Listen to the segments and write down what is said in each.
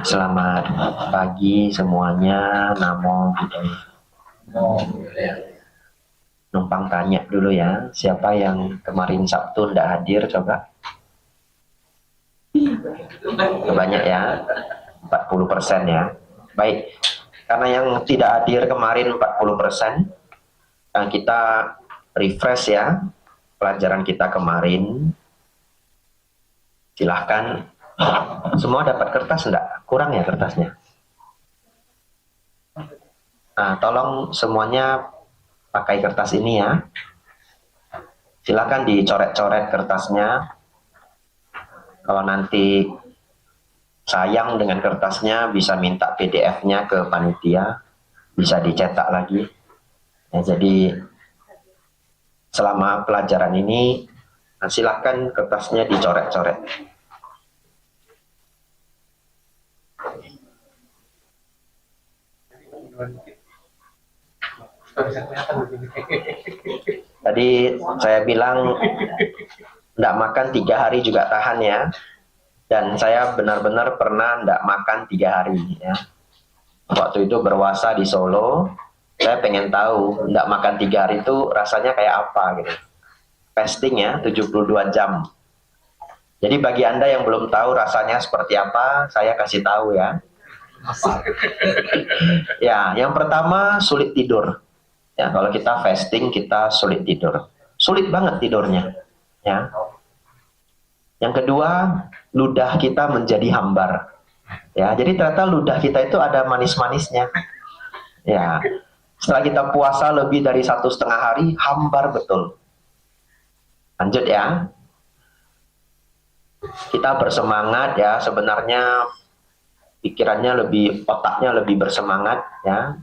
Selamat pagi semuanya. Namo Buddhaya. Numpang tanya dulu ya, siapa yang kemarin Sabtu ndak hadir coba? Banyak ya, 40% ya. Baik, karena yang tidak hadir kemarin 40%, kita refresh ya pelajaran kita kemarin. Silahkan. Semua dapat kertas enggak? Kurang ya kertasnya? Nah, tolong semuanya pakai kertas ini ya. Silahkan dicoret-coret kertasnya. Kalau nanti sayang dengan kertasnya, bisa minta PDF-nya ke panitia, bisa dicetak lagi. Ya, jadi selama pelajaran ini, silahkan kertasnya dicoret-coret. Tadi saya bilang tidak makan 3 hari juga tahan ya. Dan saya benar-benar pernah tidak makan 3 hari ya. Waktu itu berpuasa di Solo, saya pengen tahu tidak makan 3 hari itu rasanya kayak apa gitu. Fasting ya, 72 jam. Jadi bagi Anda yang belum tahu rasanya seperti apa, saya kasih tahu ya. Ya, yang pertama sulit tidur. Ya, kalau kita fasting kita sulit tidur. Sulit banget tidurnya. Ya. Yang kedua, ludah kita menjadi hambar. Ya, jadi ternyata ludah kita itu ada manis-manisnya. Ya, setelah kita puasa lebih dari 1,5 hari, hambar betul. Lanjut ya. Kita bersemangat ya, sebenarnya pikirannya lebih, otaknya lebih bersemangat ya.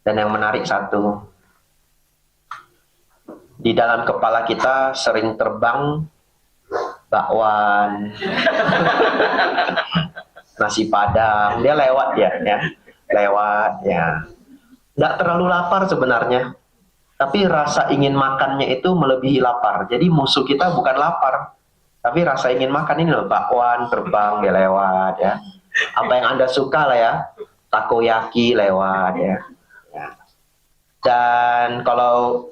Dan yang menarik satu, di dalam kepala kita sering terbang bakwan, nasi padang, dia lewat ya, lewat ya. Nggak terlalu lapar sebenarnya, tapi rasa ingin makannya itu melebihi lapar. Jadi musuh kita bukan lapar, tapi rasa ingin makan ini loh, bakwan terbang, dia lewat ya. Apa yang Anda suka lah ya, takoyaki lewat ya. Dan kalau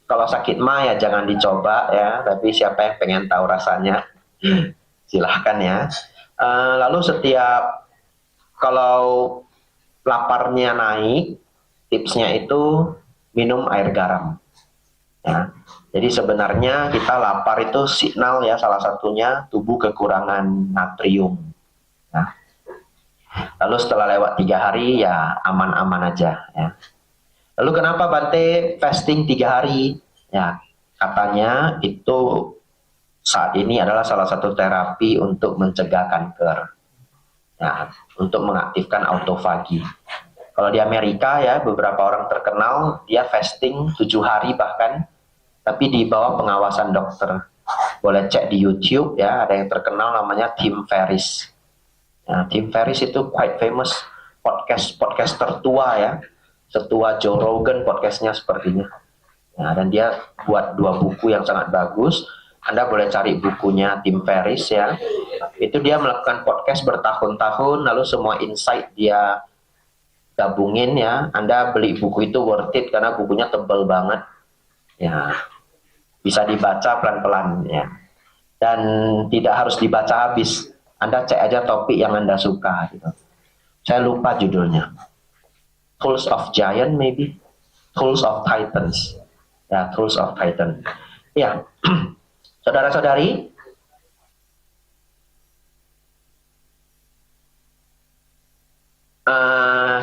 sakit mah ya jangan dicoba ya, tapi siapa yang pengen tahu rasanya silahkan ya. Lalu setiap kalau laparnya naik, tipsnya itu minum air garam ya. Jadi sebenarnya kita lapar itu signal ya, salah satunya tubuh kekurangan natrium ya. Lalu setelah lewat 3 hari ya aman-aman aja ya. Lalu kenapa Bante fasting 3 hari? Ya, katanya itu saat ini adalah salah satu terapi untuk mencegah kanker. Ya, untuk mengaktifkan autofagi. Kalau di Amerika ya, beberapa orang terkenal dia fasting 7 hari bahkan, tapi di bawah pengawasan dokter. Boleh cek di YouTube ya, ada yang terkenal namanya Tim Ferriss. Ya, Tim Ferriss itu quite famous, podcast tertua ya. Setua Joe Rogan podcastnya sepertinya. Nah, dan dia buat 2 buku yang sangat bagus. Anda boleh cari bukunya Tim Ferriss ya. Itu dia melakukan podcast bertahun-tahun, lalu semua insight dia gabungin ya. Anda beli buku itu worth it karena bukunya tebal banget. Ya, bisa dibaca pelan-pelan ya. Dan tidak harus dibaca habis. Anda cek aja topik yang Anda suka gitu. Saya lupa judulnya. Tools of Giant maybe, Tools of Titans, ya Tools of Titan. Ya, saudara-saudari,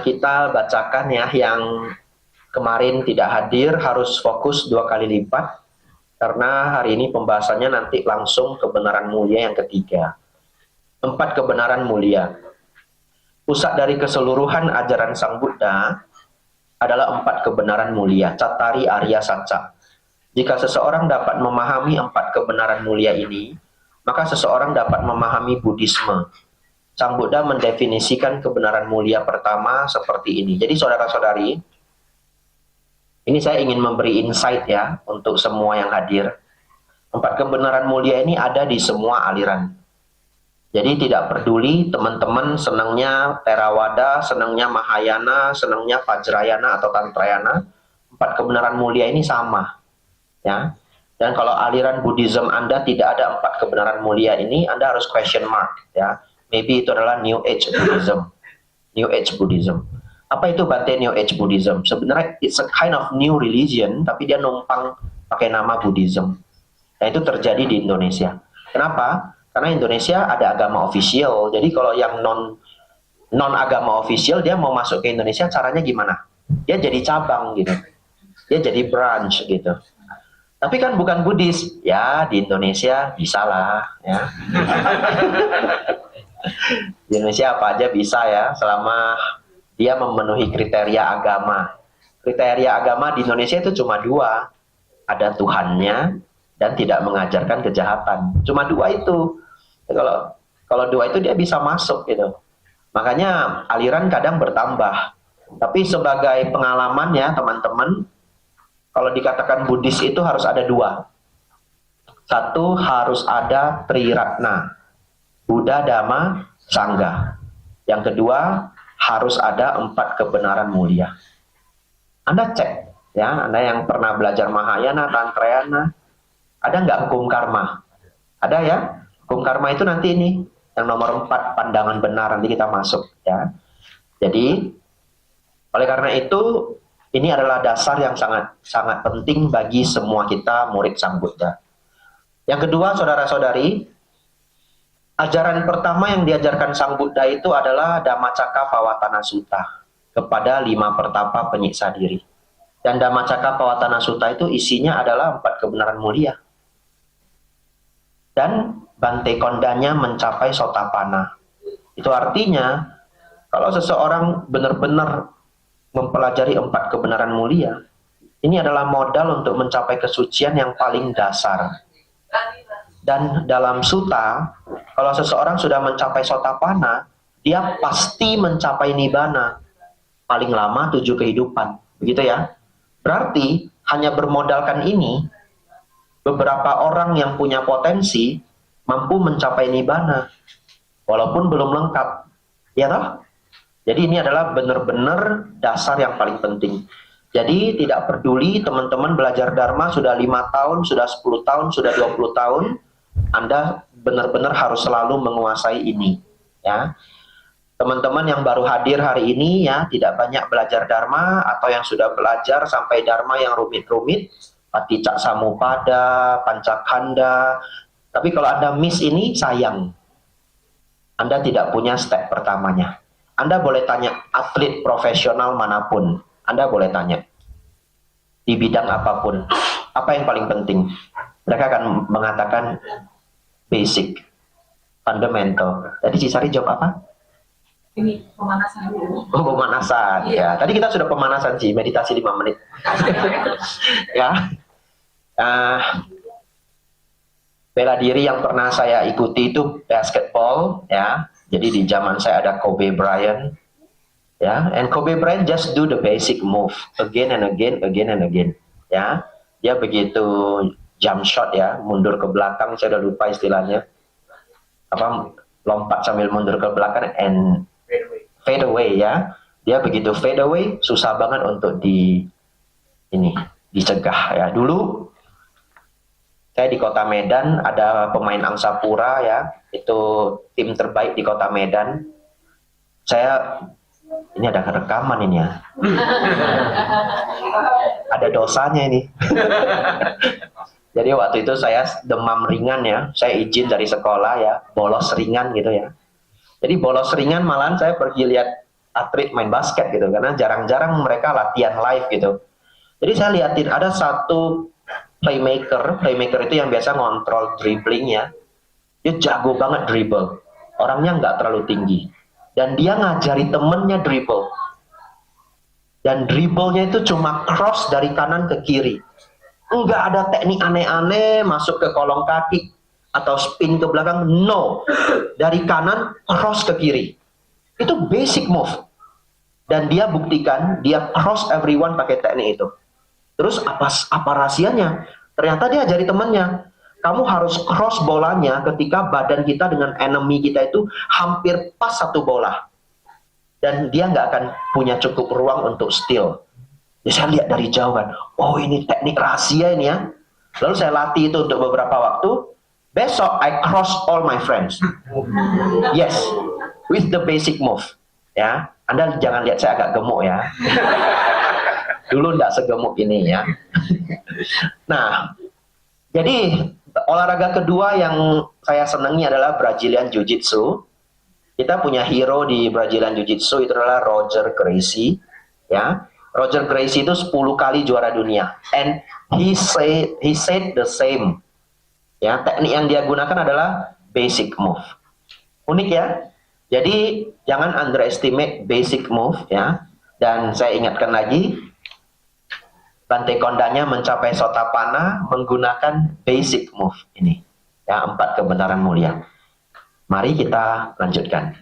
kita bacakan ya yang kemarin tidak hadir harus fokus 2 kali lipat karena hari ini pembahasannya nanti langsung kebenaran mulia yang ketiga. 4 kebenaran mulia. Pusat dari keseluruhan ajaran Sang Buddha adalah 4 kebenaran mulia, Cattari Arya Satca. Jika seseorang dapat memahami 4 kebenaran mulia ini, maka seseorang dapat memahami Buddhisme. Sang Buddha mendefinisikan kebenaran mulia pertama seperti ini. Jadi saudara-saudari, ini saya ingin memberi insight ya untuk semua yang hadir. 4 kebenaran mulia ini ada di semua aliran. Jadi tidak peduli teman-teman senangnya Theravada, senangnya Mahayana, senangnya Vajrayana atau Tantrayana, empat kebenaran mulia ini sama, ya. Dan kalau aliran Buddhism Anda tidak ada empat kebenaran mulia ini, Anda harus question mark, ya. Maybe itu adalah New Age Buddhism. New Age Buddhism. Apa itu Bante New Age Buddhism? Sebenarnya it's a kind of new religion, tapi dia numpang pakai nama Buddhism. Nah, itu terjadi di Indonesia. Kenapa? Karena Indonesia ada agama official. Jadi kalau yang non agama official, dia mau masuk ke Indonesia, caranya gimana? Dia jadi cabang gitu. Dia jadi branch gitu. Tapi kan bukan Buddhis. Ya, di Indonesia bisa lah, ya. Di Indonesia apa aja bisa ya, selama dia memenuhi kriteria agama. Kriteria agama di Indonesia itu cuma dua. Ada Tuhannya dan tidak mengajarkan kejahatan. Cuma dua itu. Kalau dua itu dia bisa masuk gitu. Makanya aliran kadang bertambah. Tapi sebagai pengalaman ya teman-teman, kalau dikatakan Buddhis itu harus ada dua. Satu, harus ada Triratna, Buddha, Dhamma, Sangha. Yang kedua, harus ada empat kebenaran mulia. Anda cek ya, Anda yang pernah belajar Mahayana, Tantrayana, ada nggak hukum karma? Ada ya? Hukum karma itu nanti ini yang nomor 4, pandangan benar, nanti kita masuk ya. Jadi oleh karena itu ini adalah dasar yang sangat penting bagi semua kita murid Sang Buddha. Yang kedua, saudara-saudari, ajaran pertama yang diajarkan Sang Buddha itu adalah Dhammacakkappavattana Sutta kepada 5 pertapa penyiksa diri. Dan Dhammacakkappavattana Sutta itu isinya adalah 4 kebenaran mulia. Dan Bante Kondanya mencapai Sotapanna. Itu artinya kalau seseorang benar-benar mempelajari 4 kebenaran mulia, ini adalah modal untuk mencapai kesucian yang paling dasar. Dan dalam sutta, kalau seseorang sudah mencapai Sotapanna, dia pasti mencapai Nibbana. Paling lama 7 kehidupan. Begitu ya. Berarti hanya bermodalkan ini, beberapa orang yang punya potensi mampu mencapai Nibbana walaupun belum lengkap, ya toh? Jadi ini adalah benar-benar dasar yang paling penting. Jadi tidak peduli teman-teman belajar Dharma sudah 5 tahun, sudah 10 tahun, sudah 20 tahun, Anda benar-benar harus selalu menguasai ini, ya. Teman-teman yang baru hadir hari ini ya, tidak banyak belajar Dharma atau yang sudah belajar sampai Dharma yang rumit-rumit, Paticca Samuppada, Pancakkhanda. Tapi kalau Anda miss ini, sayang. Anda tidak punya step pertamanya. Anda boleh tanya atlet profesional manapun. Anda boleh tanya. Di bidang apapun. Apa yang paling penting? Mereka akan mengatakan basic, fundamental. Tadi Cisari jawab apa? Ini pemanasan dulu. Oh, pemanasan. Ya, tadi kita sudah pemanasan sih, meditasi 5 menit. Ya. Bela diri yang pernah saya ikuti itu basketball, ya. Jadi di zaman saya ada Kobe Bryant, ya. And Kobe Bryant just do the basic move again and again, ya. Dia begitu jump shot ya, mundur ke belakang, saya udah lupa istilahnya. Apa, lompat sambil mundur ke belakang and fade away ya. Dia begitu fade away, susah banget untuk dicegah ya. Dulu saya di kota Medan ada pemain Angsa Pura ya, itu tim terbaik di kota Medan. Ini ada rekaman ini ya. Ada dosanya ini. Jadi waktu itu saya demam ringan ya, saya izin dari sekolah ya, bolos ringan gitu ya. Jadi bolos ringan malahan saya pergi lihat atlet main basket gitu, karena jarang-jarang mereka latihan live gitu. Jadi saya liatin ada satu playmaker itu yang biasa ngontrol dribblingnya, dia jago banget dribble, orangnya nggak terlalu tinggi, dan dia ngajari temennya dribble, dan dribblenya itu cuma cross dari kanan ke kiri, nggak ada teknik aneh-aneh masuk ke kolong kaki atau spin ke belakang, no, dari kanan cross ke kiri, itu basic move, dan dia buktikan dia cross everyone pakai teknik itu. Terus apa rahasianya? Ternyata dia ajari temannya, Kamu harus cross bolanya ketika badan kita dengan enemy kita itu hampir pas satu bola. Dan dia nggak akan punya cukup ruang untuk steal. Ya, saya lihat dari jauh kan, oh ini teknik rahasia ini ya. Lalu saya latih itu untuk beberapa waktu. Besok I cross all my friends. Yes, with the basic move. Ya, Anda jangan lihat saya agak gemuk ya. Dulu nggak segemuk ini ya. Nah, jadi olahraga kedua yang saya senangi adalah Brazilian Jiu-Jitsu. Kita punya hero di Brazilian Jiu-Jitsu itu adalah Roger Gracie. Ya, Roger Gracie itu 10 kali juara dunia. And he said the same. Ya, teknik yang dia gunakan adalah basic move. Unik ya. Jadi jangan underestimate basic move ya. Dan saya ingatkan lagi, Bante Kondanya mencapai Sotapanna menggunakan basic move ini. Ya, 4 kebenaran mulia. Mari kita lanjutkan.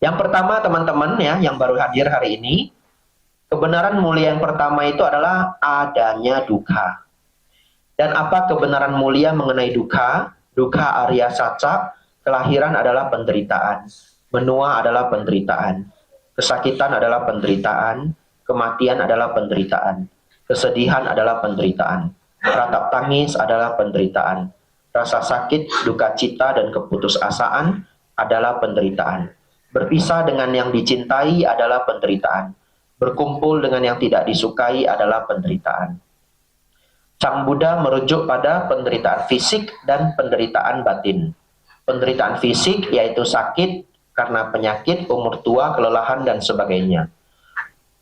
Yang pertama teman-teman ya, yang baru hadir hari ini, kebenaran mulia yang pertama itu adalah adanya duka. Dan apa kebenaran mulia mengenai duka? Duka Arya Saca, kelahiran adalah penderitaan, menua adalah penderitaan, kesakitan adalah penderitaan, kematian adalah penderitaan, kesedihan adalah penderitaan, ratap tangis adalah penderitaan, rasa sakit, duka cita, dan keputusasaan adalah penderitaan. Berpisah dengan yang dicintai adalah penderitaan. Berkumpul dengan yang tidak disukai adalah penderitaan. Sang Buddha merujuk pada penderitaan fisik dan penderitaan batin. Penderitaan fisik yaitu sakit karena penyakit, umur tua, kelelahan, dan sebagainya.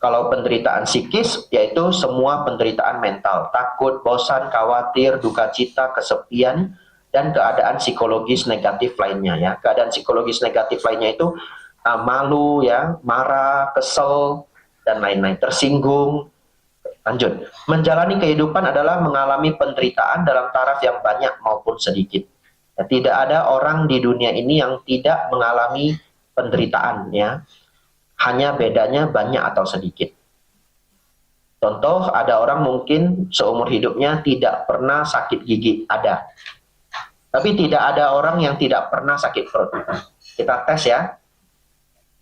Kalau penderitaan psikis yaitu semua penderitaan mental, takut, bosan, khawatir, duka cita, kesepian, dan keadaan psikologis negatif lainnya ya. Keadaan psikologis negatif lainnya itu malu ya, marah, kesel, dan lain-lain, tersinggung. Lanjut, menjalani kehidupan adalah mengalami penderitaan dalam taraf yang banyak maupun sedikit. Ya, tidak ada orang di dunia ini yang tidak mengalami penderitaan ya. Hanya bedanya banyak atau sedikit. Contoh, ada orang mungkin seumur hidupnya tidak pernah sakit gigi, ada. Tapi tidak ada orang yang tidak pernah sakit perut. Kita tes ya.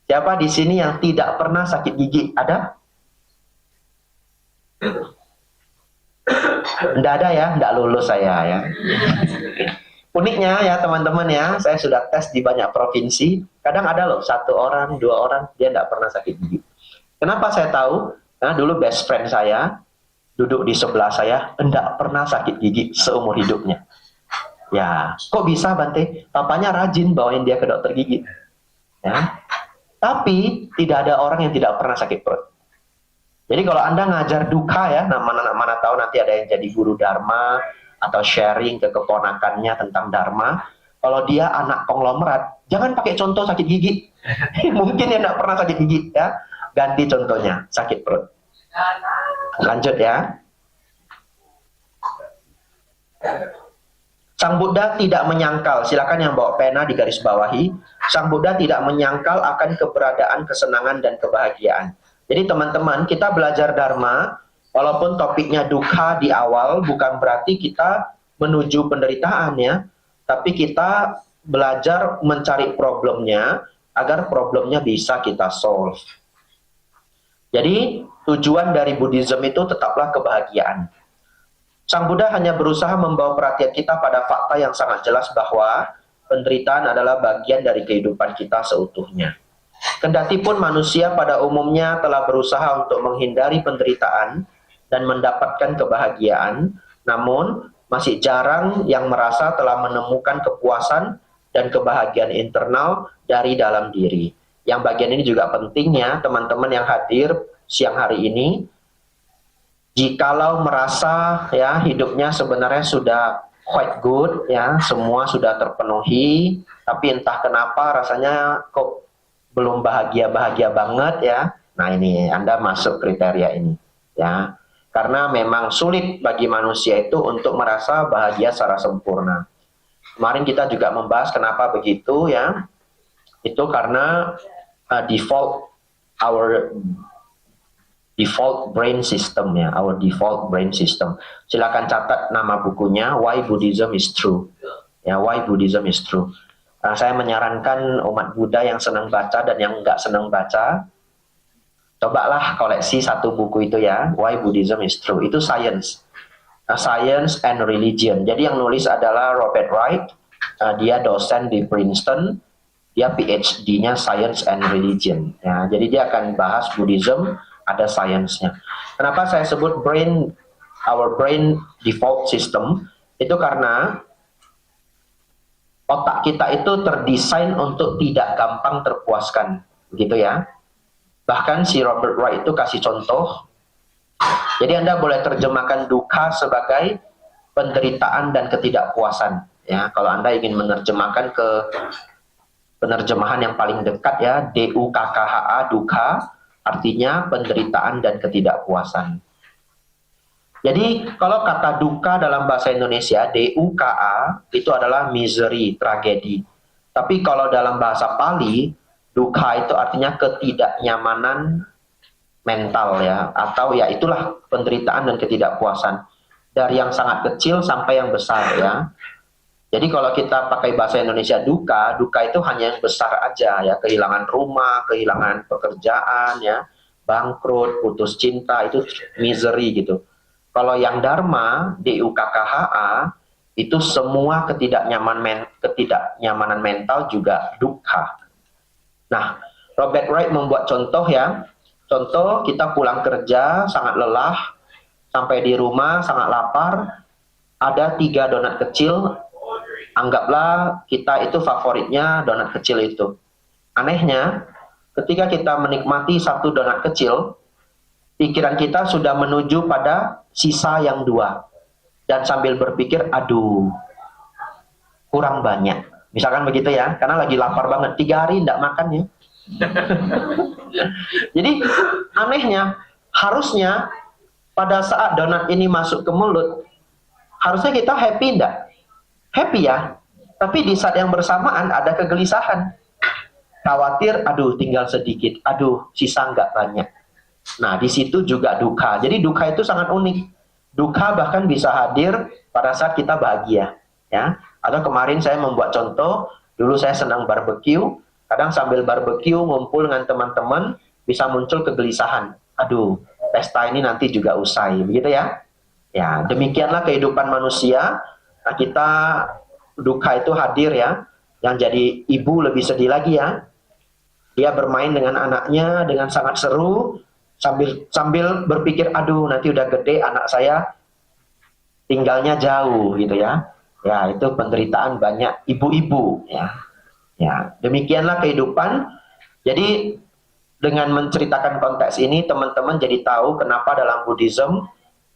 Siapa di sini yang tidak pernah sakit gigi? Ada? Tidak ada ya, tidak lulus saya ya. Uniknya ya teman-teman ya, saya sudah tes di banyak provinsi. Kadang ada loh, 1 orang, 2 orang, dia tidak pernah sakit gigi. Kenapa saya tahu? Karena dulu best friend saya, duduk di sebelah saya, tidak pernah sakit gigi seumur hidupnya. Ya, kok bisa Bante? Papanya rajin bawain dia ke dokter gigi. Ya. Tapi tidak ada orang yang tidak pernah sakit perut. Jadi kalau Anda ngajar duka ya, mana tahu nanti ada yang jadi guru Dharma atau sharing ke keponakannya tentang Dharma. Kalau dia anak konglomerat, jangan pakai contoh sakit gigi. Mungkin dia tidak pernah sakit gigi ya. Ganti contohnya, sakit perut. Lanjut ya. Sang Buddha tidak menyangkal, silakan yang bawa pena di garis bawahi. Sang Buddha tidak menyangkal akan keberadaan kesenangan dan kebahagiaan. Jadi teman-teman, kita belajar Dharma, walaupun topiknya duka di awal, bukan berarti kita menuju penderitaan ya. Tapi kita belajar mencari problemnya, agar problemnya bisa kita solve. Jadi, tujuan dari Buddhism itu tetaplah kebahagiaan. Sang Buddha hanya berusaha membawa perhatian kita pada fakta yang sangat jelas bahwa penderitaan adalah bagian dari kehidupan kita seutuhnya. Kendati pun manusia pada umumnya telah berusaha untuk menghindari penderitaan dan mendapatkan kebahagiaan, namun masih jarang yang merasa telah menemukan kepuasan dan kebahagiaan internal dari dalam diri. Yang bagian ini juga penting ya, teman-teman yang hadir siang hari ini. Jikalau merasa ya hidupnya sebenarnya sudah quite good ya, semua sudah terpenuhi, tapi entah kenapa rasanya kok belum bahagia-bahagia banget ya. Nah ini Anda masuk kriteria ini ya. Karena memang sulit bagi manusia itu untuk merasa bahagia secara sempurna. Kemarin kita juga membahas kenapa begitu ya. Itu karena default our default brain system ya, our default brain system. Silakan catat nama bukunya, Why Buddhism is True. Ya, Why Buddhism is True. Saya menyarankan umat Buddha yang senang baca dan yang nggak senang baca, cobalah koleksi satu buku itu ya, Why Buddhism is True. Itu science, science and religion. Jadi yang nulis adalah Robert Wright. Dia dosen di Princeton. Dia PhD-nya Science and Religion. Ya, jadi dia akan bahas Buddhism, ada sainsnya. Kenapa saya sebut our brain default system? Itu karena otak kita itu terdesain untuk tidak gampang terpuaskan, begitu ya. Bahkan si Robert Wright itu kasih contoh. Jadi Anda boleh terjemahkan dukkha sebagai penderitaan dan ketidakpuasan. Ya, kalau Anda ingin menerjemahkan ke penerjemahan yang paling dekat ya, DUKKHA, dukkha, artinya penderitaan dan ketidakpuasan. Jadi kalau kata dukkha dalam bahasa Indonesia, DUKA, itu adalah misery, tragedi. Tapi kalau dalam bahasa Pali, dukkha itu artinya ketidaknyamanan mental ya, atau ya itulah penderitaan dan ketidakpuasan. Dari yang sangat kecil sampai yang besar ya. Jadi kalau kita pakai bahasa Indonesia duka itu hanya yang besar aja ya, kehilangan rumah, kehilangan pekerjaan ya, bangkrut, putus cinta, itu misery gitu. Kalau yang dharma, DUKKHA, itu semua ketidaknyamanan mental juga dukkha. Nah, Robert Wright membuat contoh ya. Contoh, kita pulang kerja sangat lelah, sampai di rumah sangat lapar, ada 3 donat kecil. Anggaplah kita itu favoritnya donat kecil itu. Anehnya, ketika kita menikmati 1 donat kecil, pikiran kita sudah menuju pada sisa yang 2. Dan sambil berpikir, aduh, kurang banyak. Misalkan begitu ya, karena lagi lapar banget. 3 hari tidak makan ya. Jadi, anehnya, harusnya pada saat donat ini masuk ke mulut, harusnya kita happy enggak? Happy ya, tapi di saat yang bersamaan ada kegelisahan, khawatir, aduh tinggal sedikit, aduh sisa nggak banyak. Nah di situ juga dukkha. Jadi dukkha itu sangat unik. Dukkha bahkan bisa hadir pada saat kita bahagia, ya. Atau kemarin saya membuat contoh, dulu saya senang barbecue, kadang sambil barbecue ngumpul dengan teman-teman bisa muncul kegelisahan. Aduh, pesta ini nanti juga usai, begitu ya? Ya, demikianlah kehidupan manusia. Nah, kita dukkha itu hadir ya. Yang jadi ibu lebih sedih lagi ya. Dia bermain dengan anaknya dengan sangat seru sambil berpikir, aduh nanti udah gede anak saya tinggalnya jauh gitu ya. Ya, itu penderitaan banyak ibu-ibu ya. Ya, demikianlah kehidupan. Jadi dengan menceritakan konteks ini teman-teman jadi tahu kenapa dalam Buddhism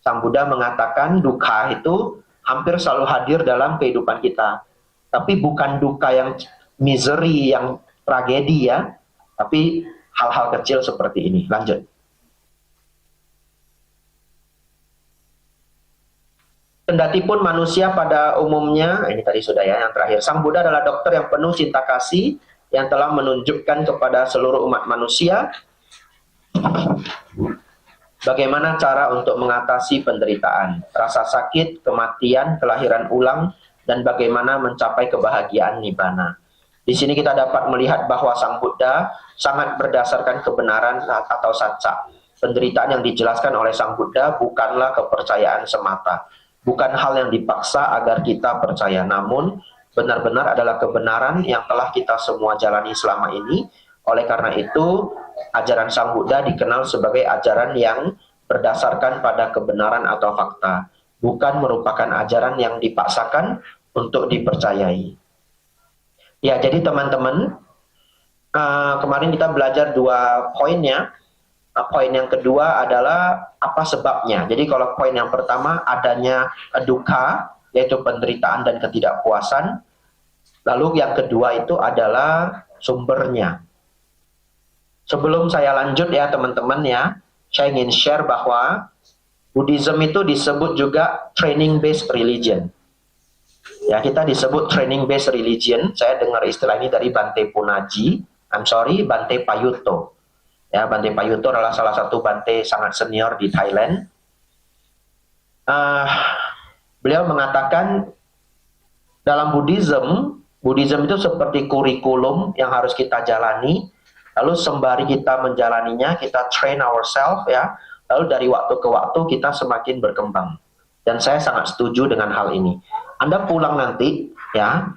Sang Buddha mengatakan dukkha itu hampir selalu hadir dalam kehidupan kita. Tapi bukan duka yang misery, yang tragedi ya. Tapi hal-hal kecil seperti ini. Lanjut. Kendatipun manusia pada umumnya, ini tadi sudah ya, yang terakhir. Sang Buddha adalah dokter yang penuh cinta kasih, yang telah menunjukkan kepada seluruh umat manusia bagaimana cara untuk mengatasi penderitaan, rasa sakit, kematian, kelahiran ulang, dan bagaimana mencapai kebahagiaan nibbana. Di sini kita dapat melihat bahwa Sang Buddha sangat berdasarkan kebenaran atau satsa. Penderitaan yang dijelaskan oleh Sang Buddha bukanlah kepercayaan semata. Bukan hal yang dipaksa agar kita percaya, namun benar-benar adalah kebenaran yang telah kita semua jalani selama ini. Oleh karena itu, ajaran Sang Buddha dikenal sebagai ajaran yang berdasarkan pada kebenaran atau fakta, bukan merupakan ajaran yang dipaksakan untuk dipercayai. Ya, jadi teman-teman, kemarin kita belajar 2 poinnya. Poin yang kedua adalah apa sebabnya. Jadi kalau poin yang pertama adanya dukkha, yaitu penderitaan dan ketidakpuasan. Lalu yang kedua itu adalah sumbernya. Sebelum saya lanjut ya teman-teman ya, saya ingin share bahwa Buddhism itu disebut juga training based religion. Ya, kita disebut training based religion. Saya dengar istilah ini dari Bante Punnaji, Bante Payutto. Ya, Bante Payutto adalah salah satu Bante sangat senior di Thailand. Beliau mengatakan dalam Buddhism itu seperti kurikulum yang harus kita jalani. Lalu sembari kita menjalaninya, kita train ourselves ya. Lalu dari waktu ke waktu kita semakin berkembang. Dan saya sangat setuju dengan hal ini. Anda pulang nanti ya,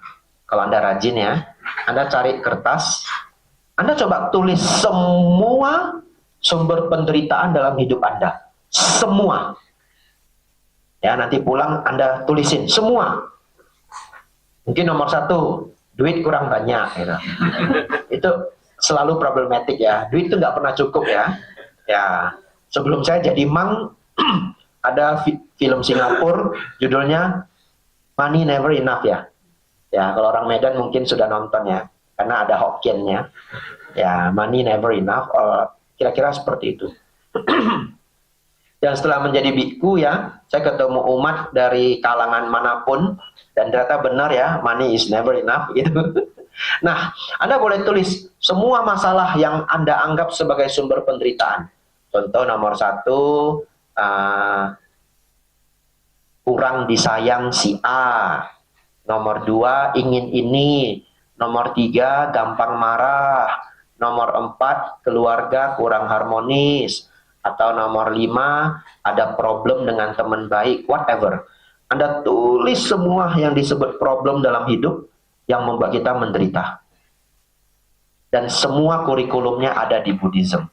kalau Anda rajin ya, Anda cari kertas, Anda coba tulis semua sumber penderitaan dalam hidup Anda. Semua. Ya, nanti pulang Anda tulisin semua. Mungkin nomor 1, duit kurang banyak. Gitu. Itu selalu problematik ya. Duit itu nggak pernah cukup ya. Ya, sebelum saya jadi monk, ada film Singapura judulnya Money Never Enough ya. Ya, kalau orang Medan mungkin sudah nonton ya, karena ada Hokkiennya. Ya, money never enough. Kira-kira seperti itu. Dan setelah menjadi biku ya, saya ketemu umat dari kalangan manapun dan ternyata benar ya, money is never enough gitu. Nah, Anda boleh tulis semua masalah yang Anda anggap sebagai sumber penderitaan. Contoh nomor 1, kurang disayang si A. Nomor 2, ingin ini. Nomor 3, gampang marah. Nomor 4, keluarga kurang harmonis. Atau nomor 5, ada problem dengan teman baik, whatever. Anda tulis semua yang disebut problem dalam hidup yang membuat kita menderita. Dan semua kurikulumnya ada di Buddhism.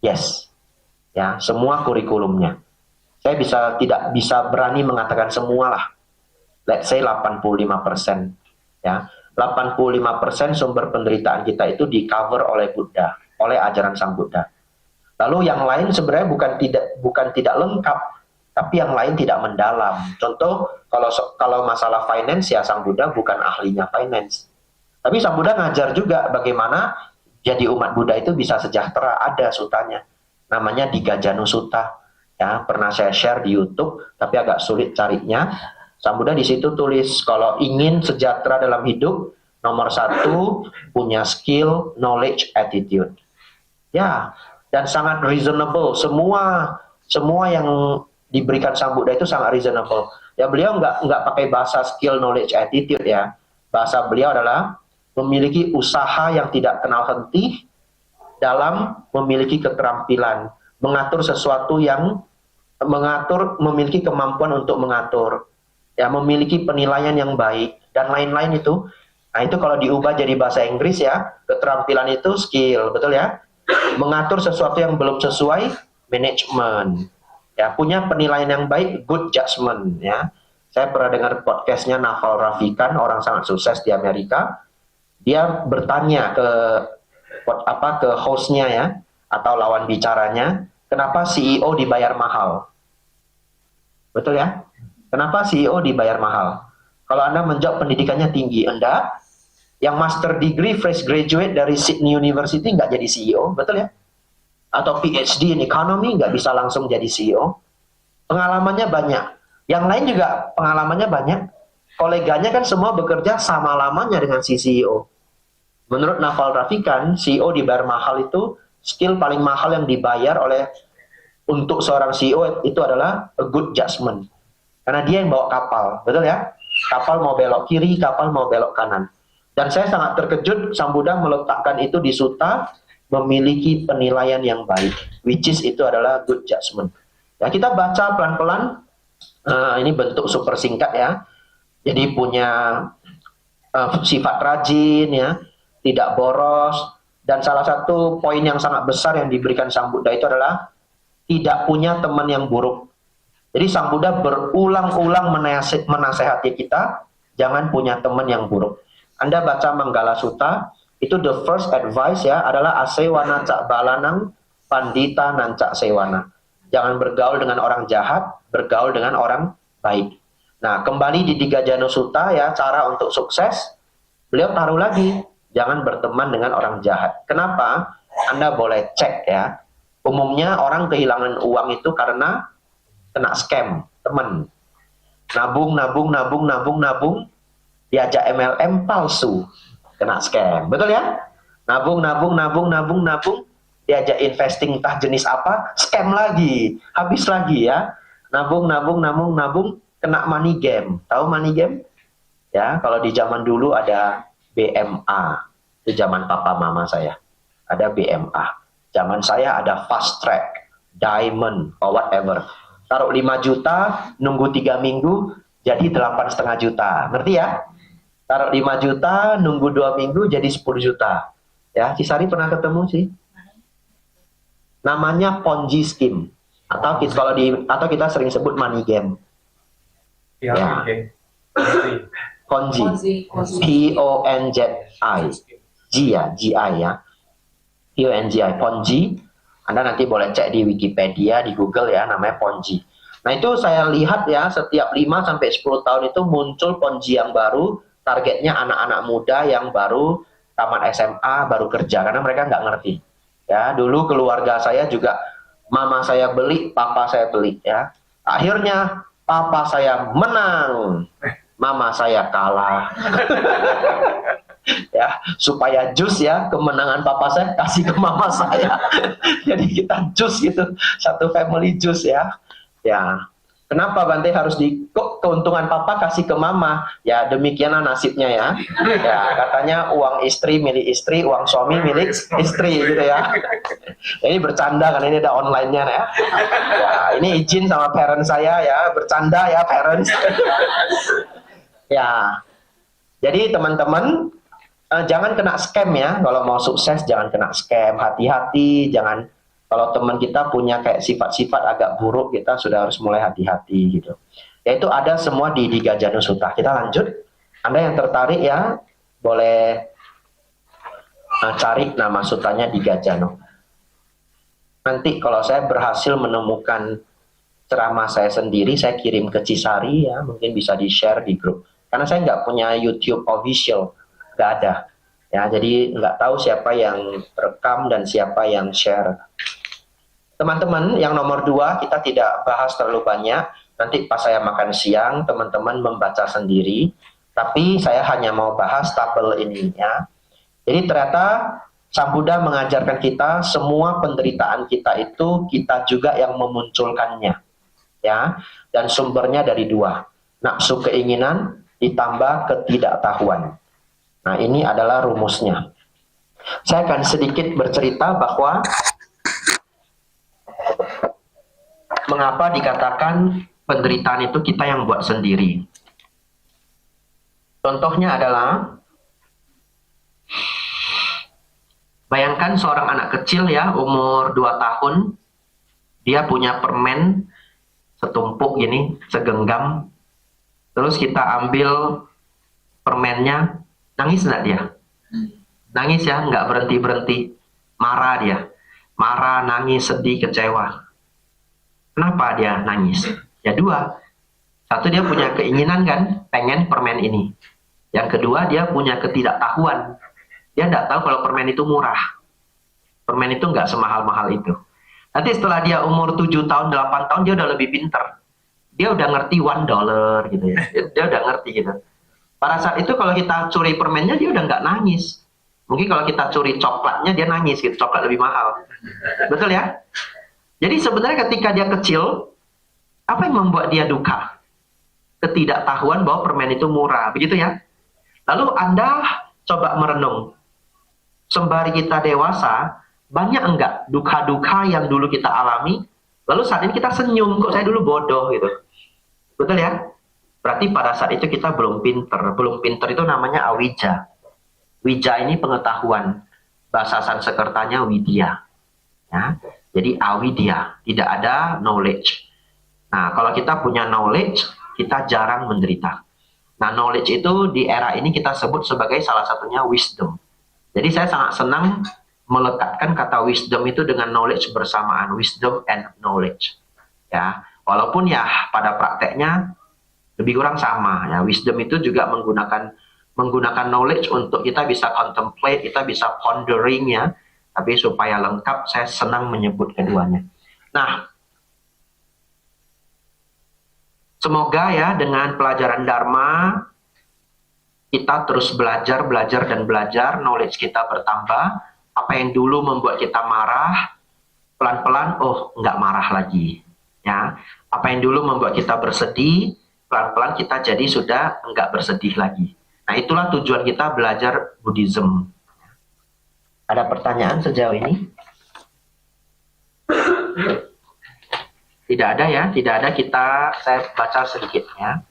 Yes. Ya, semua kurikulumnya. Saya tidak bisa berani mengatakan semua lah. Let's say 85%. Ya. 85% sumber penderitaan kita itu di-cover oleh Buddha, oleh ajaran Sang Buddha. Lalu yang lain sebenarnya bukan tidak lengkap, tapi yang lain tidak mendalam. Contoh, kalau masalah finance ya Sang Buddha bukan ahlinya finance. Tapi Sang Buddha ngajar juga bagaimana jadi umat Buddha itu bisa sejahtera. Ada sutanya, namanya Digajanu Sutta. Ya, pernah saya share di YouTube, tapi agak sulit carinya. Sang Buddha di situ tulis kalau ingin sejahtera dalam hidup, nomor 1 punya skill, knowledge, attitude. Ya, dan sangat reasonable. Semua yang diberikan Sang Buddha itu sangat reasonable. Ya, beliau nggak pakai bahasa skill, knowledge, attitude ya. Bahasa beliau adalah memiliki usaha yang tidak kenal henti dalam memiliki keterampilan, mengatur sesuatu yang memiliki kemampuan untuk mengatur, ya, memiliki penilaian yang baik dan lain-lain itu. Nah, itu kalau diubah jadi bahasa Inggris ya, keterampilan itu skill, betul ya? Mengatur sesuatu yang belum sesuai, manajemen. Ya, punya penilaian yang baik, good judgment ya. Saya pernah dengar podcastnya Naval Ravikant, orang sangat sukses di Amerika. Dia bertanya ke hostnya ya, atau lawan bicaranya, kenapa CEO dibayar mahal? Betul ya? Kenapa CEO dibayar mahal? Kalau Anda menjawab pendidikannya tinggi, Anda yang master degree fresh graduate dari Sydney University nggak jadi CEO, betul ya? Atau PhD in economy nggak bisa langsung jadi CEO. Pengalamannya banyak. Yang lain juga pengalamannya banyak. Koleganya kan semua bekerja sama lamanya dengan si CEO. Menurut Naval Ravikant, CEO dibayar mahal itu skill paling mahal yang dibayar untuk seorang CEO itu adalah a good judgment. Karena dia yang bawa kapal, betul ya? Kapal mau belok kiri, kapal mau belok kanan. Dan saya sangat terkejut, Sang Buddha meletakkan itu di sutta, memiliki penilaian yang baik, which is itu adalah good judgment. Ya, kita baca pelan-pelan, ini bentuk super singkat ya. Jadi punya sifat rajin ya, tidak boros, dan salah satu poin yang sangat besar yang diberikan Sang Buddha itu adalah tidak punya teman yang buruk. Jadi Sang Buddha berulang-ulang menasehati kita, jangan punya teman yang buruk. Anda baca Manggala Sutta, itu the first advice ya, adalah asewana cak balanang pandita nancak sewana. Jangan bergaul dengan orang jahat, bergaul dengan orang baik. Nah, kembali di Digajanu Sutta ya, cara untuk sukses, beliau taruh lagi, jangan berteman dengan orang jahat. Kenapa? Anda boleh cek ya. Umumnya orang kehilangan uang itu karena kena scam, teman. Nabung, diajak MLM palsu, kena scam. Betul ya? Nabung, diajak investing entah jenis apa, scam lagi, habis lagi ya. Nabung, kena money game. Tahu money game? Ya, kalau di zaman dulu ada BMA. Itu zaman papa mama saya. Ada BMA. Zaman saya ada fast track, diamond, or whatever. Taruh 5 juta, nunggu 3 minggu, jadi 8,5 juta. Ngerti ya? Taruh 5 juta, nunggu 2 minggu, jadi 10 juta. Ya, Cisari pernah ketemu sih? Namanya Ponzi scheme. Atau kita sering sebut money game. Ya. Ponzi. P-O-N-Z-I. G-I ya. P-O-N-G-I. Ponzi. Anda nanti boleh cek di Wikipedia, di Google ya, namanya Ponzi. Nah itu saya lihat ya, setiap 5-10 tahun itu muncul Ponzi yang baru, targetnya anak-anak muda yang baru tamat SMA, baru kerja, karena mereka nggak ngerti. Ya, dulu keluarga saya juga, mama saya beli, papa saya beli ya. Akhirnya papa saya menang, mama saya kalah. Ya, supaya jus ya, kemenangan papa saya kasih ke mama saya. Jadi kita jus gitu, satu family jus ya. Ya. Kenapa Bante harus keuntungan papa kasih ke mama? Ya demikianlah nasibnya ya. Ya katanya uang istri milik istri, uang suami milik istri gitu ya. Ini bercanda kan, ini ada online-nya ya. Ya ini izin sama parents saya ya, bercanda ya parents. Ya. Jadi teman-teman jangan kena scam ya. Kalau mau sukses jangan kena scam. Hati-hati, jangan. Kalau teman kita punya kayak sifat-sifat agak buruk, kita sudah harus mulai hati-hati gitu. Yaitu ada semua di Gajah Sutta. Kita lanjut. Anda yang tertarik ya, boleh cari nama sutanya di Gajah. Nanti kalau saya berhasil menemukan ceramah saya sendiri, saya kirim ke Cisari ya, mungkin bisa di-share di grup. Karena saya nggak punya YouTube official, nggak ada. Ya, jadi nggak tahu siapa yang rekam dan siapa yang share. Teman-teman, yang nomor 2 kita tidak bahas terlalu banyak. Nanti pas saya makan siang, teman-teman membaca sendiri. Tapi saya hanya mau bahas tabel ini ya. Jadi ternyata Sang Buddha mengajarkan kita semua penderitaan kita itu kita juga yang memunculkannya. Ya, dan sumbernya dari 2. Nafsu keinginan ditambah ketidaktahuan. Nah, ini adalah rumusnya. Saya akan sedikit bercerita bahwa mengapa dikatakan penderitaan itu kita yang buat sendiri. Contohnya adalah, bayangkan seorang anak kecil ya, umur 2 tahun, dia punya permen setumpuk gini, segenggam, terus kita ambil permennya, nangis nggak dia? Nangis ya, nggak berhenti-berhenti, marah dia. Marah, nangis, sedih, kecewa. Kenapa dia nangis? Ya 2. Satu, dia punya keinginan kan, pengen permen ini. Yang kedua, dia punya ketidaktahuan. Dia nggak tahu kalau permen itu murah. Permen itu nggak semahal-mahal itu. Nanti setelah dia umur 7 tahun, 8 tahun, dia udah lebih pintar. Dia udah ngerti $1 gitu ya. Dia udah ngerti gitu. Pada saat itu kalau kita curi permennya, dia udah nggak nangis. Mungkin kalau kita curi coklatnya, dia nangis gitu. Coklat lebih mahal. Betul ya? Jadi sebenarnya ketika dia kecil, apa yang membuat dia duka? Ketidaktahuan bahwa permen itu murah, begitu ya? Lalu Anda coba merenung. Sembari kita dewasa, banyak enggak duka-duka yang dulu kita alami, lalu saat ini kita senyum, kok saya dulu bodoh gitu. Betul ya? Berarti pada saat itu kita belum pinter. Belum pinter itu namanya awija. Wija ini pengetahuan. Bahasa Sanskertanya widya. Ya. Jadi awidya, tidak ada knowledge. Nah, kalau kita punya knowledge, kita jarang menderita. Nah, knowledge itu di era ini kita sebut sebagai salah satunya wisdom. Jadi saya sangat senang melekatkan kata wisdom itu dengan knowledge bersamaan. Wisdom and knowledge. Ya, walaupun ya pada prakteknya lebih kurang sama. Ya, wisdom itu juga menggunakan knowledge untuk kita bisa contemplate, kita bisa pondering ya. Tapi supaya lengkap, saya senang menyebut keduanya. Nah, semoga ya dengan pelajaran Dharma, kita terus belajar, dan belajar, knowledge kita bertambah, Apa yang dulu membuat kita marah, pelan-pelan, oh nggak marah lagi. Ya, apa yang dulu membuat kita bersedih, pelan-pelan kita jadi sudah nggak bersedih lagi. Nah, itulah tujuan kita belajar Buddhism. Ada pertanyaan sejauh ini? Tidak ada ya, tidak ada. Saya baca sedikit ya.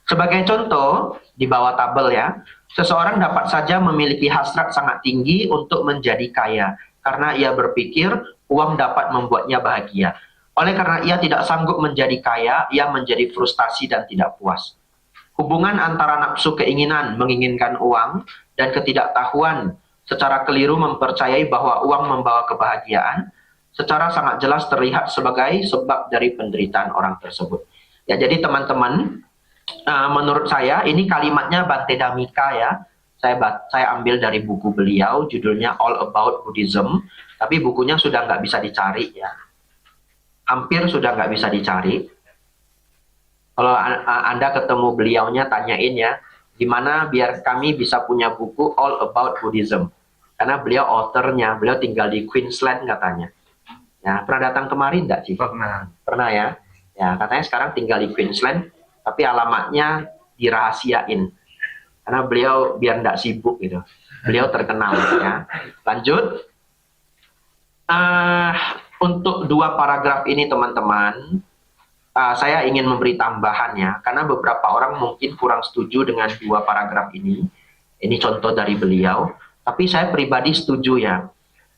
Sebagai contoh, di bawah tabel ya, seseorang dapat saja memiliki hasrat sangat tinggi untuk menjadi kaya, karena ia berpikir uang dapat membuatnya bahagia. Oleh karena ia tidak sanggup menjadi kaya, ia menjadi frustasi dan tidak puas. Hubungan antara nafsu keinginan menginginkan uang dan ketidaktahuan secara keliru mempercayai bahwa uang membawa kebahagiaan, secara sangat jelas terlihat sebagai sebab dari penderitaan orang tersebut. Ya, jadi teman-teman, menurut saya ini kalimatnya Bhante Dhammika ya. Saya ambil dari buku beliau, judulnya All About Buddhism, tapi bukunya sudah nggak bisa dicari ya. Hampir sudah nggak bisa dicari. Kalau Anda ketemu beliaunya, tanyain ya, gimana biar kami bisa punya buku All About Buddhism. Karena beliau authornya, beliau tinggal di Queensland katanya. Ya, pernah datang kemarin nggak sih? Pernah ya. Ya, katanya sekarang tinggal di Queensland, tapi alamatnya dirahasiain. Karena beliau biar nggak sibuk gitu. Beliau terkenal ya. Lanjut. Untuk 2 paragraf ini teman-teman, saya ingin memberi tambahan ya. Karena beberapa orang mungkin kurang setuju dengan 2 paragraf ini. Ini contoh dari beliau. Tapi saya pribadi setuju ya.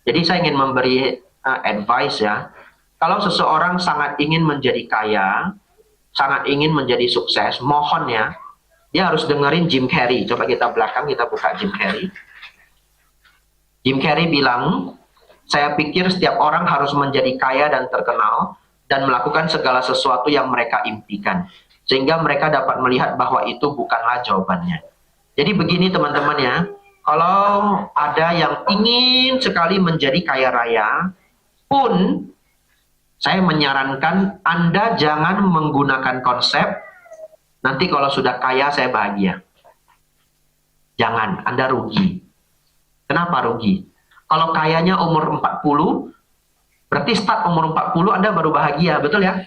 Jadi saya ingin memberi advice ya. Kalau seseorang sangat ingin menjadi kaya, sangat ingin menjadi sukses, mohon ya, dia harus dengerin Jim Carrey. Coba kita buka Jim Carrey. Jim Carrey bilang, saya pikir setiap orang harus menjadi kaya dan terkenal dan melakukan segala sesuatu yang mereka impikan, sehingga mereka dapat melihat bahwa itu bukanlah jawabannya. Jadi begini teman-teman ya, kalau ada yang ingin sekali menjadi kaya raya pun, saya menyarankan Anda jangan menggunakan konsep nanti kalau sudah kaya saya bahagia. Jangan, Anda rugi. Kenapa rugi? Kalau kayanya umur 40, berarti start umur 40 Anda baru bahagia, betul ya?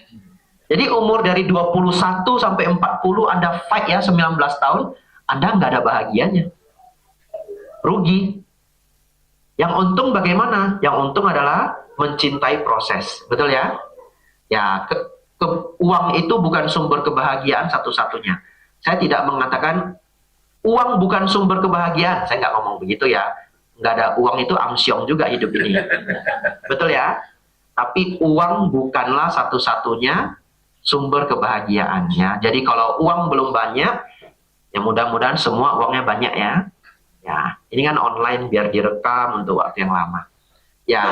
Jadi umur dari 21 sampai 40 Anda fight ya 19 tahun, Anda nggak ada bahagianya. Rugi. Yang untung bagaimana? Yang untung adalah mencintai proses, betul ya? Ya, uang itu bukan sumber kebahagiaan satu-satunya. Saya tidak mengatakan uang bukan sumber kebahagiaan. Saya nggak ngomong begitu ya. Nggak ada uang itu amsyong juga hidup ini. Betul ya? Tapi uang bukanlah satu-satunya sumber kebahagiaannya. Jadi kalau uang belum banyak, ya mudah-mudahan semua uangnya banyak ya. Ya, ini kan online biar direkam untuk waktu yang lama. Ya,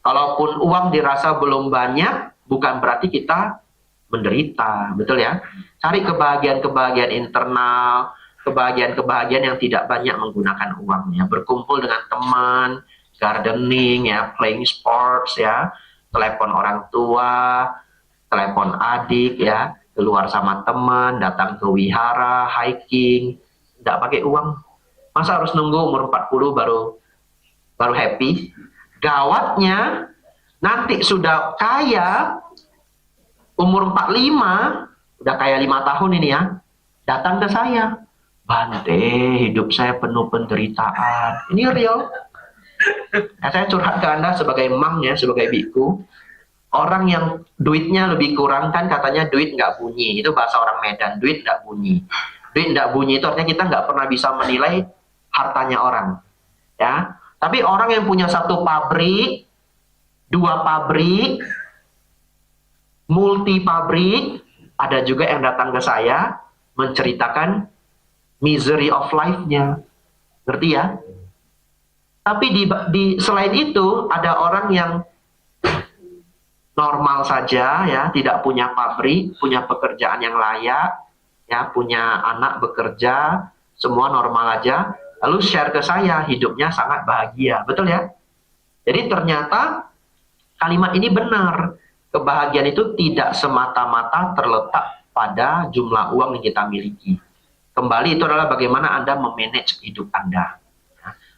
kalaupun uang dirasa belum banyak, bukan berarti kita menderita, betul ya? Cari kebahagiaan-kebahagiaan internal, kebahagiaan-kebahagiaan yang tidak banyak menggunakan uangnya. Berkumpul dengan teman, gardening ya, playing sports ya, telepon orang tua, telepon adik ya, keluar sama teman, datang ke wihara, hiking, tidak pakai uang. Masa harus nunggu umur 40 baru happy? Gawatnya, nanti sudah kaya, umur 45, udah kaya 5 tahun ini ya, datang ke saya. Bante, hidup saya penuh penderitaan. Ini real. Nah, saya curhat ke Anda sebagai mang ya, sebagai biku. Orang yang duitnya lebih kurang kan katanya duit nggak bunyi. Itu bahasa orang Medan, duit nggak bunyi. Duit nggak bunyi itu artinya kita nggak pernah bisa menilai hartanya orang. Ya, tapi orang yang punya 1 pabrik, 2 pabrik, multi pabrik, ada juga yang datang ke saya menceritakan misery of life-nya. Ngerti ya? Tapi selain itu ada orang yang normal saja ya, tidak punya pabrik, punya pekerjaan yang layak, ya, punya anak bekerja, semua normal aja, lalu share ke saya, hidupnya sangat bahagia, betul ya? Jadi ternyata kalimat ini benar, kebahagiaan itu tidak semata-mata terletak pada jumlah uang yang kita miliki. Kembali itu adalah bagaimana Anda memanage hidup Anda.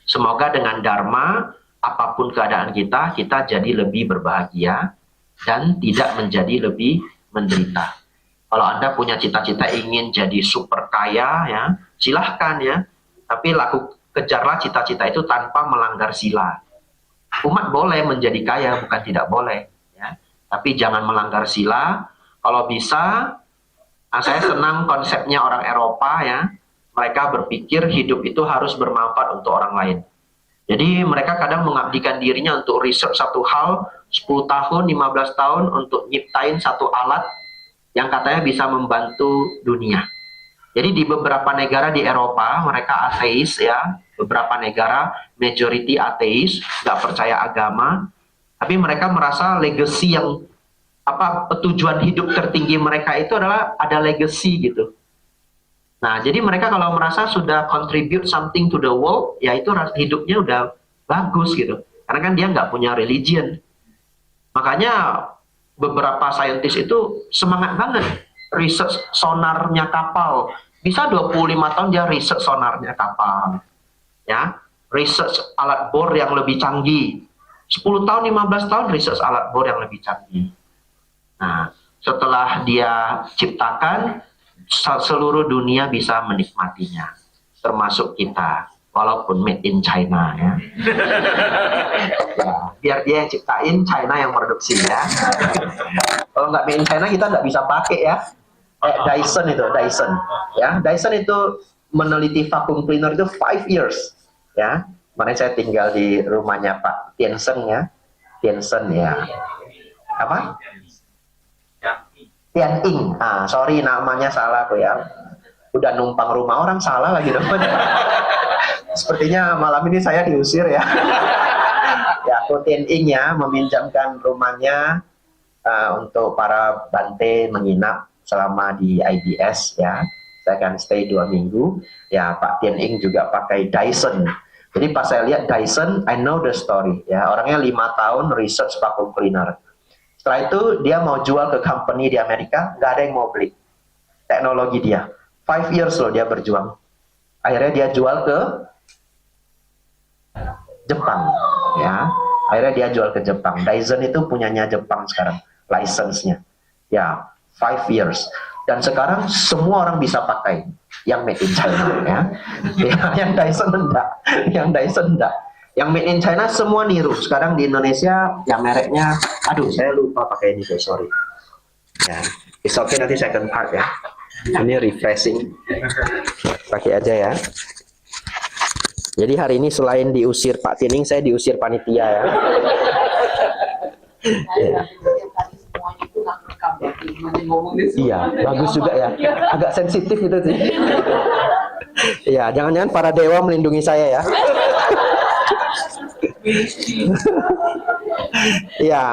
Semoga dengan Dharma, apapun keadaan kita, kita jadi lebih berbahagia dan tidak menjadi lebih menderita. Kalau Anda punya cita-cita ingin jadi super kaya, ya, silahkan ya. Tapi kejarlah cita-cita itu tanpa melanggar sila. Umat boleh menjadi kaya, bukan tidak boleh. Ya. Tapi jangan melanggar sila. Kalau bisa, saya senang konsepnya orang Eropa ya. Mereka berpikir hidup itu harus bermanfaat untuk orang lain. Jadi mereka kadang mengabdikan dirinya untuk riset satu hal 10 tahun, 15 tahun untuk nyiptain satu alat yang katanya bisa membantu dunia. Jadi di beberapa negara di Eropa, mereka ateis ya, beberapa negara majority ateis, nggak percaya agama, tapi mereka merasa legacy yang tujuan hidup tertinggi mereka itu adalah ada legacy gitu. Nah, jadi mereka kalau merasa sudah contribute something to the world, ya itu hidupnya udah bagus gitu. Karena kan dia nggak punya religion. Makanya beberapa saintis itu semangat banget riset sonarnya kapal. Bisa 25 tahun dia riset sonarnya kapal. Ya, riset alat bor yang lebih canggih. 10 tahun, 15 tahun riset alat bor yang lebih canggih. Nah, setelah dia ciptakan, seluruh dunia bisa menikmatinya, termasuk kita, walaupun made in China ya. Ya, biar dia yang ciptain, China yang produksi ya. Kalau nggak made in China kita nggak bisa pakai ya. Dyson itu, Dyson ya. Dyson itu meneliti vacuum cleaner itu 5 years ya. Kemarin saya tinggal di rumahnya Pak Tiansen ya. Tiansen ya. Apa? Tian-ing. Sorry namanya salah tuh ya. Udah numpang rumah orang salah lagi namanya. Sepertinya malam ini saya diusir ya. Ya, Tian-ing ya meminjamkan rumahnya untuk para Bante menginap selama di IBS ya. Saya akan stay 2 minggu. Ya, Pak Tian-ing juga pakai Dyson. Jadi pas saya lihat Dyson, I know the story ya. Orangnya 5 tahun research vacuum cleaner. Setelah itu dia mau jual ke company di Amerika, nggak ada yang mau beli teknologi dia. 5 years loh dia berjuang. Akhirnya dia jual ke Jepang, ya. Akhirnya dia jual ke Jepang. Dyson itu punyanya Jepang sekarang, license-nya. Ya, 5 years. Dan sekarang semua orang bisa pakai yang made in China, ya. Yang Dyson enggak, yang Dyson enggak. Yang made in China semua niru. Sekarang di Indonesia yang mereknya, aduh saya lupa pakai ini, sorry. Ya, it's okay, nanti second part ya. Ini refreshing. Pakai aja ya. Jadi hari ini selain diusir Pak Tining, saya diusir panitia ya. Ya. Iya, bagus juga ya. Agak sensitif itu sih. Iya, jangan-jangan para dewa melindungi saya ya. Ya.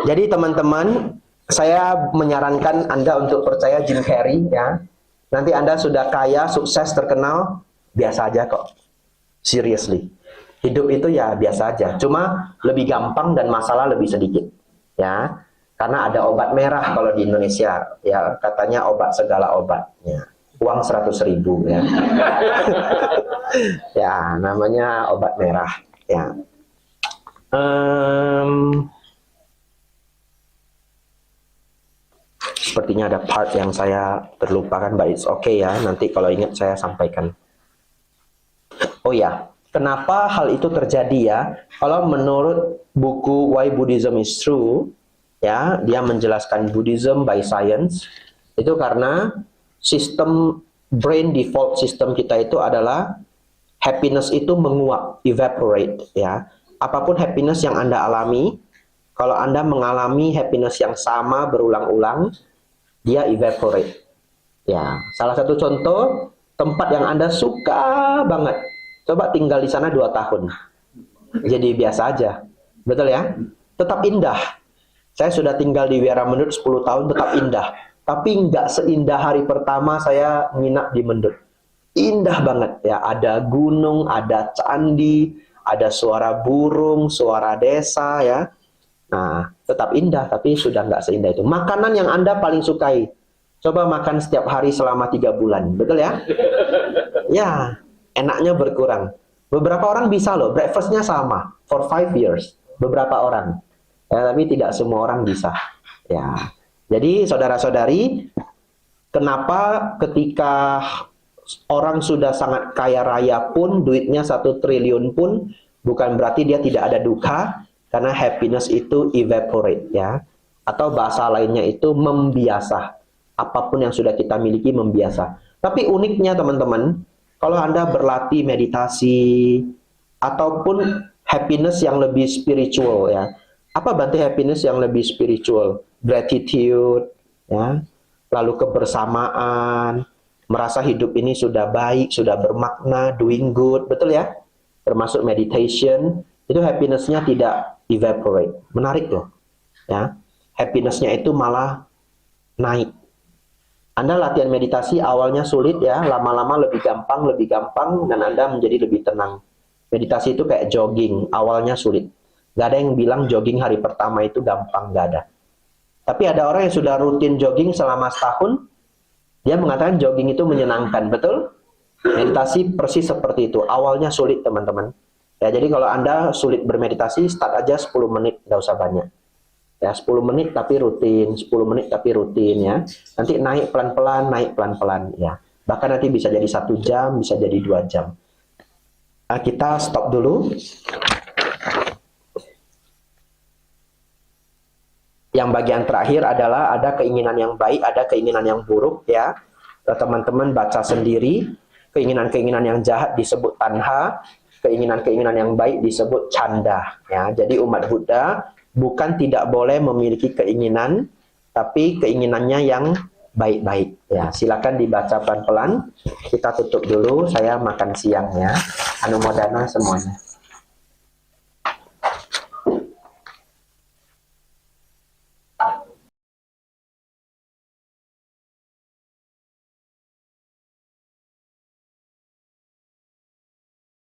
Jadi teman-teman, saya menyarankan Anda untuk percaya Jim Carrey ya. Nanti Anda sudah kaya, sukses, terkenal, biasa aja kok. Seriously. Hidup itu ya biasa aja. Cuma lebih gampang dan masalah lebih sedikit. Ya. Karena ada obat merah kalau di Indonesia. Ya, katanya obat segala obatnya. Uang 100.000 ya. Ya, namanya obat merah ya. Sepertinya ada part yang saya terlupakan, but it's okay ya. Nanti kalau ingat saya sampaikan. Oh ya, kenapa hal itu terjadi ya? Kalau menurut buku Why Buddhism is True, ya, dia menjelaskan Buddhism by Science. Itu karena sistem brain default system kita itu adalah happiness itu menguap, evaporate ya. Apapun happiness yang Anda alami, kalau Anda mengalami happiness yang sama berulang-ulang, dia evaporate. Ya, salah satu contoh tempat yang Anda suka banget. Coba tinggal di sana 2 tahun. Jadi biasa aja. Betul ya? Tetap indah. Saya sudah tinggal di Wira Mendut 10 tahun, tetap indah. Tapi nggak seindah hari pertama saya nginap di Mendut. Indah banget ya, ada gunung, ada candi, ada suara burung, suara desa ya. Nah, tetap indah tapi sudah nggak seindah itu. Makanan yang Anda paling sukai, coba makan setiap hari selama 3 bulan, betul ya? Ya, enaknya berkurang. Beberapa orang bisa loh, breakfastnya sama for 5 years. Beberapa orang, ya, tapi tidak semua orang bisa. Ya, jadi saudara-saudari, kenapa ketika orang sudah sangat kaya raya pun, duitnya 1 triliun pun, bukan berarti dia tidak ada duka, karena happiness itu evaporate, ya. Atau bahasa lainnya itu membiasa. Apapun yang sudah kita miliki membiasa. Tapi uniknya teman-teman, kalau Anda berlatih meditasi ataupun happiness yang lebih spiritual, ya. Apa berarti happiness yang lebih spiritual? Gratitude, ya. Lalu kebersamaan, merasa hidup ini sudah baik, sudah bermakna, doing good, betul ya? Termasuk meditation, itu happiness-nya tidak evaporate. Menarik loh, ya. Happiness-nya itu malah naik. Anda latihan meditasi awalnya sulit ya, lama-lama lebih gampang, dan Anda menjadi lebih tenang. Meditasi itu kayak jogging, awalnya sulit. Gak ada yang bilang jogging hari pertama itu gampang, gak ada. Tapi ada orang yang sudah rutin jogging selama setahun, dia mengatakan jogging itu menyenangkan, betul? Meditasi persis seperti itu, awalnya sulit teman-teman. Ya, jadi kalau Anda sulit bermeditasi, start aja 10 menit, gak usah banyak. Ya, 10 menit tapi rutin, 10 menit tapi rutin ya. Nanti naik pelan-pelan ya. Bahkan nanti bisa jadi 1 jam, bisa jadi 2 jam. Nah, kita stop dulu. Yang bagian terakhir adalah ada keinginan yang baik, ada keinginan yang buruk ya. Teman-teman baca sendiri. Keinginan-keinginan yang jahat disebut tanha, keinginan-keinginan yang baik disebut canda ya. Jadi umat Buddha bukan tidak boleh memiliki keinginan, tapi keinginannya yang baik-baik. Ya, silakan dibaca pelan-pelan. Kita tutup dulu. Saya makan siang ya. Anumodana semuanya.